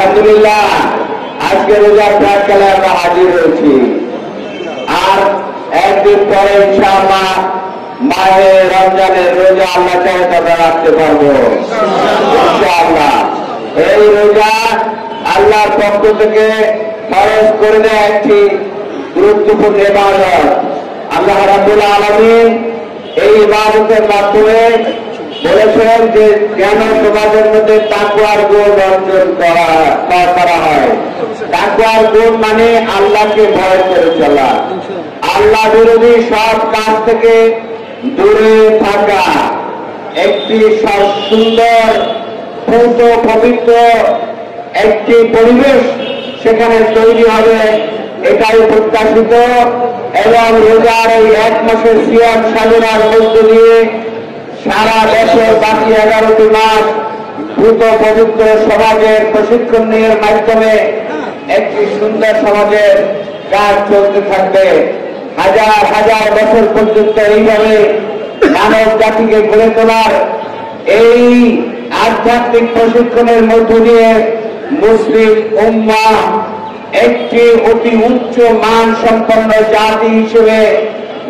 আলহামদুলিল্লাহ আজকে রোজার প্রাককালে আমরা হাজির হয়েছি। আর একদিন পরে ইনশাআল্লাহ মাহে রমজানের রোজা আল্লাহ চাহে তবে রাখতে পারবো ইনশাআল্লাহ। এই রোজা আল্লাহর পক্ষ থেকে ফরজ করে দেয় একটি গুরুত্বপূর্ণ ইবাদত। আল্লাহ রাব্বুল আলামিন এই ইবাদতের মাধ্যমে বলেছেন যে কেন তোমাদের মধ্যে তাকওয়ার গুণ অর্জন করা হয়। তাকওয়ার গুণ মানে আল্লাহকে ভয় করে চলা, আল্লাহ বিরোধী সব কাজ থেকে দূরে থাকা, একটি সুন্দর পূত পবিত্র একটি পরিবেশ সেখানে তৈরি হবে, এটাই প্রত্যাশিত। এবং রোজার এই এক মাসের সিয়াম সাধনার মধ্য দিয়ে সারা দেশের বাকি 11টি মাস পূত পবিত্র সমাজের প্রশিক্ষণ নিয়ে মাধ্যমে একটি সুন্দর সমাজের কাজ চলতে থাকবে। হাজার হাজার বছর পর্যন্ত এইভাবে মানব জাতিকে গড়ে তোলার এই আধ্যাত্মিক প্রশিক্ষণের মধ্য দিয়ে মুসলিম উম্মাহ একটি অতি উচ্চ মান সম্পন্ন জাতি হিসেবে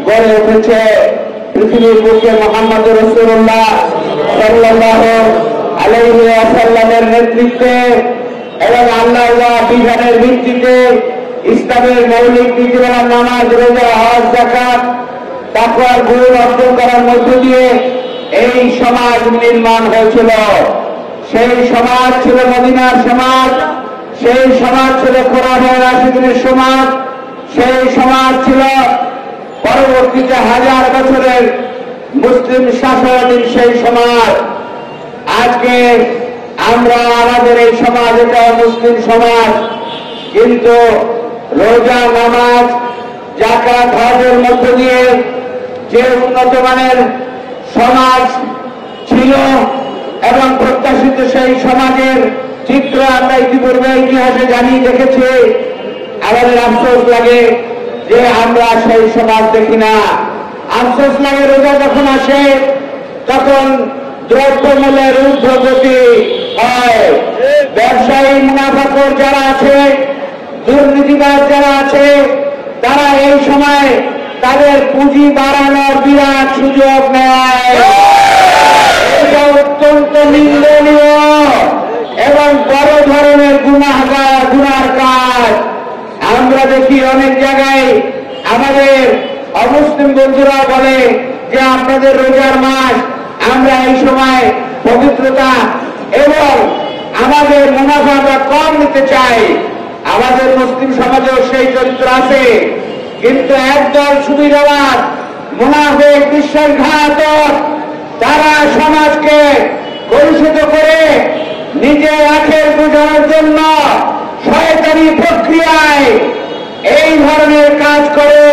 গড়ে উঠেছে। পৃথিবীর বুকে মুহাম্মদ রাসূলুল্লাহ সাল্লাল্লাহু আলাইহি ওয়াসাল্লামের নেতৃত্বে এবং আল্লাহর বিধানের ভিত্তিতে ইসলামের মৌলিক নীতিমালা নামাজ, রোজা, হজ, যাকাত, তাকওয়ার গুণ অর্জন করার মধ্য দিয়ে এই সমাজ নির্মাণ হয়েছিল। সেই সমাজ ছিল মদিনার সমাজ, সেই সমাজ ছিল খোলাফায়ে রাশিদিনের সমাজ, সেই সমাজ ছিল পরবর্তীতে হাজার বছরের মুসলিম শাসনাধীন সেই সমাজ। আজকে আমরা আমাদের এই সমাজ, এটা মুসলিম সমাজ, কিন্তু রোজা, নামাজ, যাকাত, হজের মধ্য দিয়ে যে উন্নত মানের সমাজ ছিল এবং প্রত্যাশিত সেই সমাজের চিত্র আমরা ইতিপূর্বে ইতিহাসে জানি দেখেছি। আমাদের আফসোস লাগে যে আমরা সেই সমাজ দেখি না। আফসোস লাগে রোজা যখন আসে তখন দ্রব্যমূল্যের ঊর্ধ্বগতি হয়। ব্যবসায়ী মুনাফাখোর যারা আছে, দুর্নীতিবাজ যারা আছে, তারা এই সময় তাদের পুঁজি বাড়ানোর বিরাট সুযোগ নেয়। এটা অত্যন্ত নিন্দনীয় এবং বড় ধরনের গুনার কাজ। আমরা দেখি অনেক জায়গায় আমাদের অমুসলিম বন্ধুরা বলে যে আপনাদের রোজার মাস, আমরা এই সময় পবিত্রতা এবং আমাদের মুনাফা আমরা কম নিতে চাই। আমাদের মুসলিম সমাজেও সেই চরিত্র আছে, কিন্তু একদল সুবিধাবাদ মুনাফিক বিশ্বাসঘাতক তারা সমাজকে কলুষিত করে নিজে আখের বোঝানোর জন্য শয়তানি প্রক্রিয়ায় এই ধরনের কাজ করে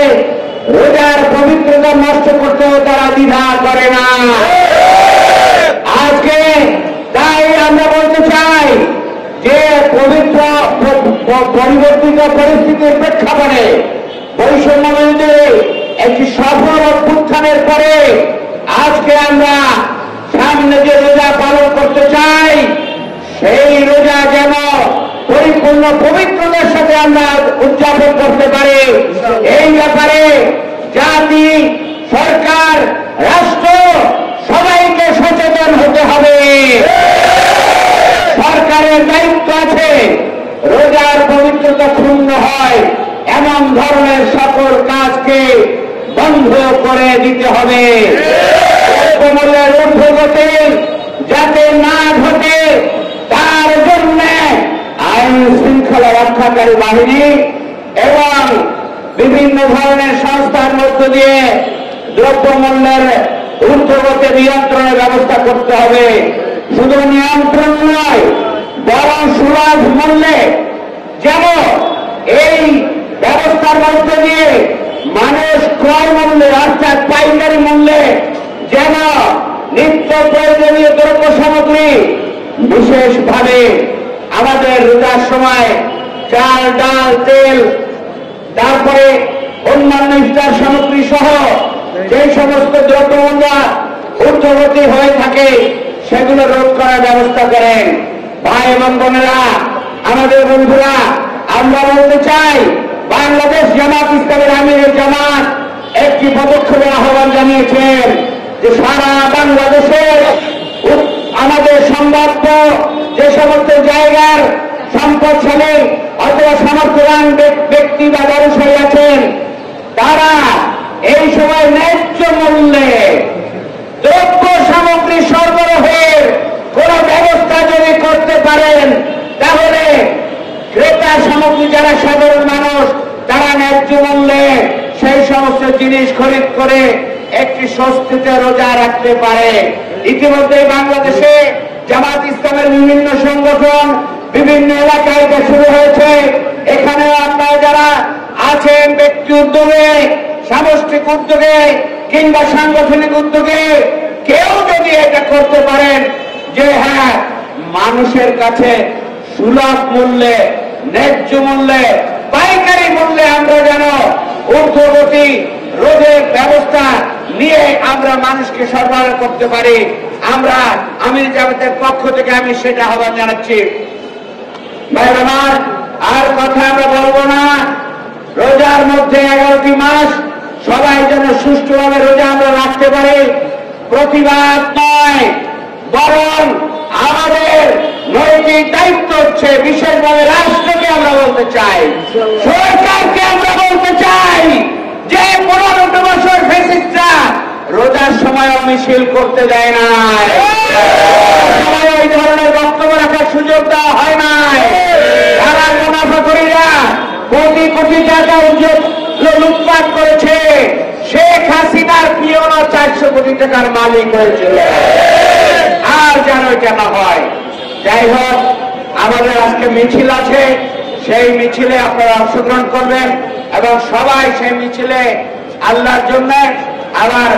রোজার পবিত্রতা নষ্ট করতেও তারা দ্বিধা করে না। আজকে তাই আমরা বলতে চাই যে পবিত্র পরিবর্তিত পরিস্থিতির প্রেক্ষাপটে বৈষম্য বিরোধী একটি সফল অভ্যুত্থানের পরে আজকে আমরা সামনে যে রোজা পালন করতে চাই, সেই রোজা যেন পরিপূর্ণ পবিত্রতার সাথে আমরা উদযাপন করতে পারি। এই ব্যাপারে জাতি, সরকার, রাষ্ট্র সবাইকে সচেতন হতে হবে। সরকারের দায়িত্ব আছে রোজার পবিত্রতা ক্ষুণ্ণ হয় এমন ধরনের সকল কাজকে বন্ধ করে দিতে হবে। দ্রব্যমূল্যের ঊর্ধ্বগতি যাতে না ঘটে তার জন্য আইন শৃঙ্খলা রক্ষাকারী বাহিনী এবং বিভিন্ন ধরনের সংস্থার মধ্য দিয়ে দ্রব্যমূল্যের ঊর্ধ্বগতি নিয়ন্ত্রণের ব্যবস্থা করতে হবে। শুধু নিয়ন্ত্রণ নয়, বরং সুলভ মূল্যে যেন এই ব্যবস্থার মধ্য দিয়ে মানুষ ক্রয় মূল্যে অর্থাৎ পাইকারি মূল্যে যেন নিত্য প্রয়োজনীয় দ্রব্য সামগ্রী, বিশেষভাবে আমাদের রোজার সময় চাল, ডাল, তেল, তারপরে অন্যান্য ইফতার সামগ্রী সহ যে সমস্ত দ্রব্যমূল্য ঊর্ধ্বগতি হয়ে থাকে সেগুলো রোধ করার ব্যবস্থা করেন। ভাই এবং বোনেরা, আমাদের বন্ধুরা, আমরা বলতে চাই, বাংলাদেশ জামাত ইসলামের আমিরের জামাত একটি পদক্ষেপের আহ্বান জানিয়েছেন যে সারা বাংলাদেশের আমাদের সম্ভাব্য যে সমস্ত জায়গার সম্পদশালী অথবা সামর্থ্যবান ব্যক্তি বা ব্যবসায়ী আছেন, তারা এই সময় ন্যায্য মূল্যে দ্রব্য সামগ্রী সরবরাহের কোন ব্যবস্থা যদি করতে পারেন, তাহলে ক্রেতা সামগ্রী যারা সাধারণ মানুষ, তারা ন্যায্য মূল্যে সেই সমস্ত জিনিস খরিদ করে একটি স্বস্তিতে রোজা রাখতে পারে। ইতিমধ্যে বাংলাদেশে জামাত ইসলামের বিভিন্ন সংগঠন বিভিন্ন এলাকায় এটা শুরু হয়েছে। এখানে আপনারা যারা আছেন ব্যক্তি উদ্যোগে, সামষ্টিক উদ্যোগে কিংবা সাংগঠনিক উদ্যোগে, কেউ যদি এটা করতে পারেন যে হ্যাঁ, মানুষের কাছে সুলভ মূল্যে, ন্যায্য মূল্যে, পাইকারি মূল্যে আমরা যেন ঊর্ধ্বগতি রোজের ব্যবস্থা নিয়ে আমরা মানুষকে সরবরাহ করতে পারি, আমরা আমির জামাতের পক্ষ থেকে আমি সেটা আহ্বান জানাচ্ছি। ভাই আমার আর কথা আমরা বলবো না। রোজার মধ্যে 11টি মাস সবাই যেন সুষ্ঠুভাবে রোজা আমরা রাখতে পারি। প্রতিবাদ নয়, বরং আমাদের নৈতিক দায়িত্ব হচ্ছে, বিশেষভাবে রাষ্ট্রকে আমরা বলতে চাই, সরকারকে আমরা বলতে চাই যে 15 বছর ফ্যাসিস্টরা রোজার সময় মিছিল করতে দেয় নাই, এই ধরনের বক্তব্য রাখার সুযোগ দেওয়া হয় নাই। তারা মুনাফাখোরীরা কোটি কোটি টাকা লুটপাট করেছে। শেখ হাসিনার পিয়নও 400 কোটি টাকার মালিক হয়েছিল। আর যেন এটা না হয়। যাই হোক, আমাদের আজকে মিছিল আছে, সেই মিছিলে আপনারা অংশগ্রহণ করবেন এবং সবাই সেই মিছিলে আল্লাহর জন্য, আবার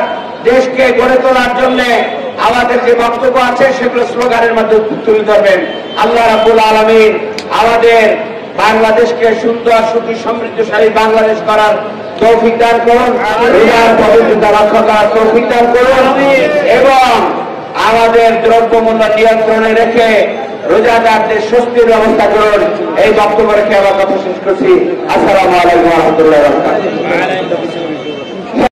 দেশকে গড়ে তোলার জন্য আমাদের যে বক্তব্য আছে সেগুলো স্লোগানের মাধ্যমে তুলে ধরবেন। আল্লাহ রাব্বুল আলামিন আমাদের বাংলাদেশকে সুন্দর, সুখী, সমৃদ্ধশালী বাংলাদেশ করার তৌফিক দান করুন, রোজার পবিত্রতা রক্ষা করার তৌফিক দান করুন এবং আমাদের দ্রব্যমূল্য নিয়ন্ত্রণে রেখে রোজাদারদের স্বস্তির ব্যবস্থা করুন। এই বক্তব্য রেখে আমার কথা শেষ করছি। আসসালামু আলাইকুম ওয়া রাহমাতুল্লাহি ওয়া বারাকাতুহু।